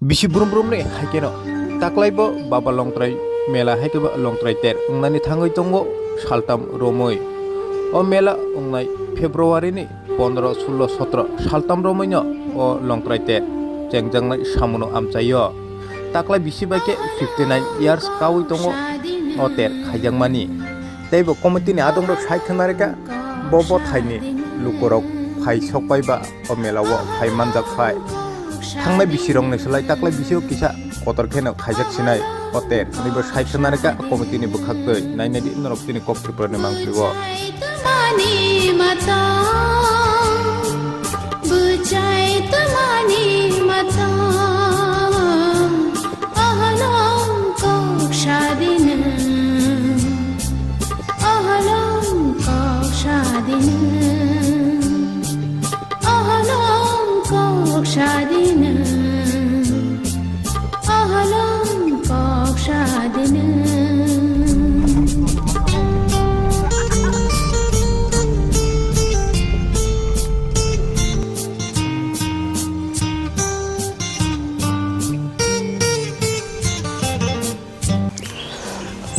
Bisi brum ni haikeno taklaibo baba longtrai mela haikeba longtrai ter ungnani thangoi tongo saltam romoi o mela ungnai February ni 15 16 17 saltam romoi no o longtrai ter cengjangnai samuno amchayo taklai bisi baike 59 years kawi tongo o ter khaijangmani teibo committee ni adong rok saikhanareka bobo thaini lukorok phai sokpaiba o mela wo phai manjak phai थांनाय बिसिरं नोंसोरलाय दाख्लै बिसियाव किसा Qatar खेनो खायजाक सिनाय अतेर नैबो सायखनारका कमिटिनि बोखाखै नायनायदि नरकतिनि कप्रिफोरनि मांख्रिबो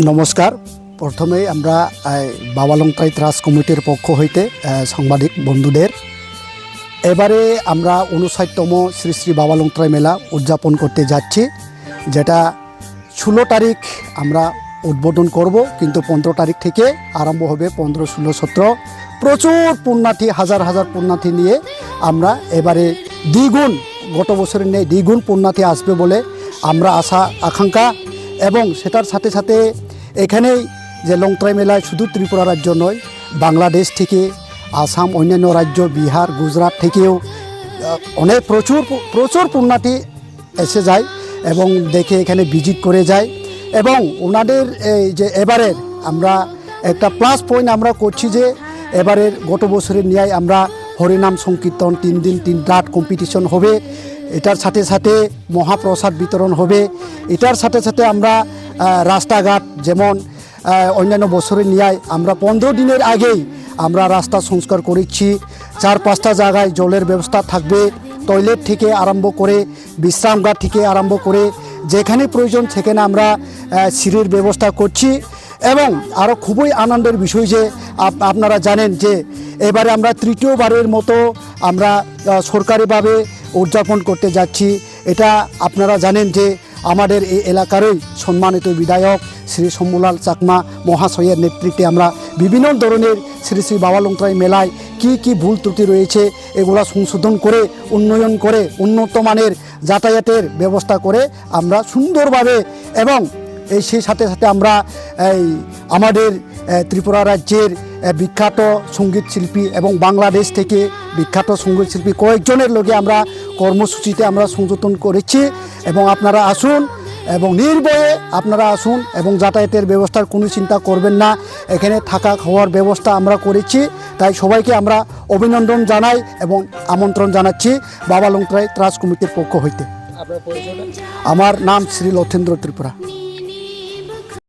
नमस्कार प्रथमे আমরা বাবা লংতরাই ত্রাস কমিটির পক্ষ হইতে সাংবাদিক বন্ধুদের এবারে আমরা 59তম শ্রী শ্রী বাবা লংতরাই মেলা উদযাপন করতে যাচ্ছি যেটা 16 তারিখ আমরা উদ্বোধন করব কিন্তু 15 তারিখ থেকে আরম্ভ হবে 15 16 17 প্রচুর পুণ্যার্থী হাজার হাজার পুণ্যার্থী নিয়ে আমরা এবারে দ্বিগুণ গত বছরের নেই দ্বিগুণ পুণ্যার্থী আসবে বলে আমরা আশা আকাঙ্ক্ষা এবং সেটার সাথে সাথে এখানেই যে লংতরাই মেলায় শুধু ত্রিপুরা রাজ্য নয় বাংলাদেশ থেকে আসাম অন্যান্য রাজ্য বিহার গুজরাট থেকেও অনেক প্রচুর পুণ্যার্থী এসে যায় এবং দেখে এখানে ভিজিট করে যায় এবং ওনাদের এই যে এবারের আমরা একটা প্লাস পয়েন্ট আমরা করছি যে এবারের গত বছরের ন্যায় আমরা হরিনাম সংকীর্তন 3 দিন 3 রাত কম্পিটিশন হবে এটার সাথে সাথে মহাপ্রসাদ বিতরণ হবে এটার সাথে সাথে আমরা রাস্তাঘাট যেমন অন্যান্য বছরের ন্যায় আমরা 15 দিনের আগেই আমরা রাস্তা সংস্কার করেছি 4-5টা জায়গায় জলের ব্যবস্থা থাকবে টয়লেট থেকে আরম্ভ করে বিশ্রামঘাট থেকে আরম্ভ করে যেখানে প্রয়োজন সেখানে আমরা সিঁড়ির ব্যবস্থা করছি এবং আরও খুবই আনন্দের বিষয় যে আপনারা জানেন যে এবারে আমরা তৃতীয়বারের মতো আমরা সরকারিভাবে উদযাপন করতে যাচ্ছি এটা আপনারা জানেন যে আমাদের এই এলাকারই সম্মানিত বিধায়ক শ্রী শম্ভুলাল চাকমা মহাশয়ের নেতৃত্বে আমরা বিভিন্ন ধরনের শ্রী শ্রী বাবা লংতরাই মেলায় কি ভুল ত্রুটি রয়েছে এগুলা সংশোধন করে উন্নয়ন করে উন্নত মানের যাতায়াতের ব্যবস্থা করে আমরা সুন্দরভাবে এবং এই সেই সাথে সাথে আমরা এই আমাদের ত্রিপুরা রাজ্যের বিখ্যাত সঙ্গীত শিল্পী এবং বাংলাদেশ থেকে বিখ্যাত সঙ্গীত শিল্পী কয়েকজনের লগে আমরা কর্মসূচিতে আমরা সংযোজন করেছি এবং আপনারা আসুন এবং নির্ভয়ে আপনারা আসুন এবং যাতায়াতের ব্যবস্থার কোনো চিন্তা করবেন না এখানে থাকা খাওয়ার ব্যবস্থা আমরা করেছি তাই সবাইকে আমরা অভিনন্দন জানাই এবং আমন্ত্রণ জানাচ্ছি বাবা লংতরাই ত্রাস কমিটির পক্ষ হইতে আমার নাম শ্রী লথেন্দ্র ত্রিপুরা।